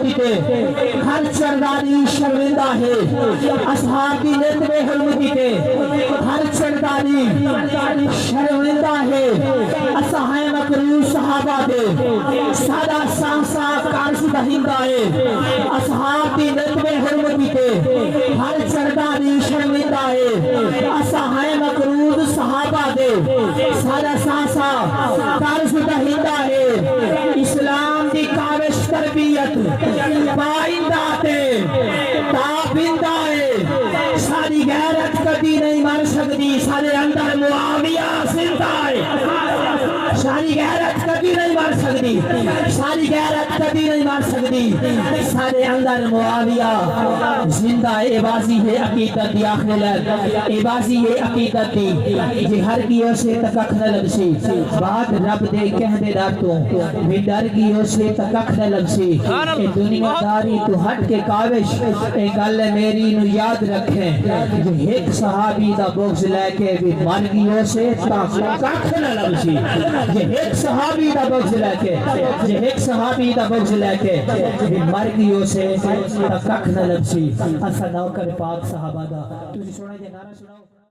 حرمتی کے ہر چرداری شرمندہ ہے اصحاب کی نیت میں حرمتی کے ہر چرداری شرمندہ ہے اصحاب مکروہ صحابہ دے سادہ سانسا کارسی دہندہ ہے اصحاب کی نیت میں حرمتی کے ہر چرداری شرمندہ ہے اصحاب مکروہ صحابہ دے سادہ سانسا کارسی دہندہ ہے اسلام دی کاوش تربیت پائندہ تے تابندہ ہے ساری غیرت کبھی نہیں مر سکتی سارے اندر معاویہ زندہ ہے ساری غیرت کبھی نہیں مر سکتی ساری غیرت کبھی نہیں مر سکتی سارے اندر معاویہ زندہ ہے بازی ہے عقیدت دی آخر لگ اے بازی ہے عقیدت دی جی ہر کیوں سے تکک نہ لگسی بات رب دے کہہ دے در تو بھی ڈر کیوں سے تکک نہ لگسی اے دنیا داری تو ہٹ کے کاوش اے گل میری نو یاد رکھیں جو ایک صحابی دا بغض لے کے بھی مر گیوں سے تکک نہ لگسی یہ ایک صحابی دا بغض لے کے یہ ایک صحابی دا بغض لے کے بھی مر گیوں سے تکک نہ لگسی اسا نوکر پاک صحابہ دا تجھے سونا جے نعرہ سناؤ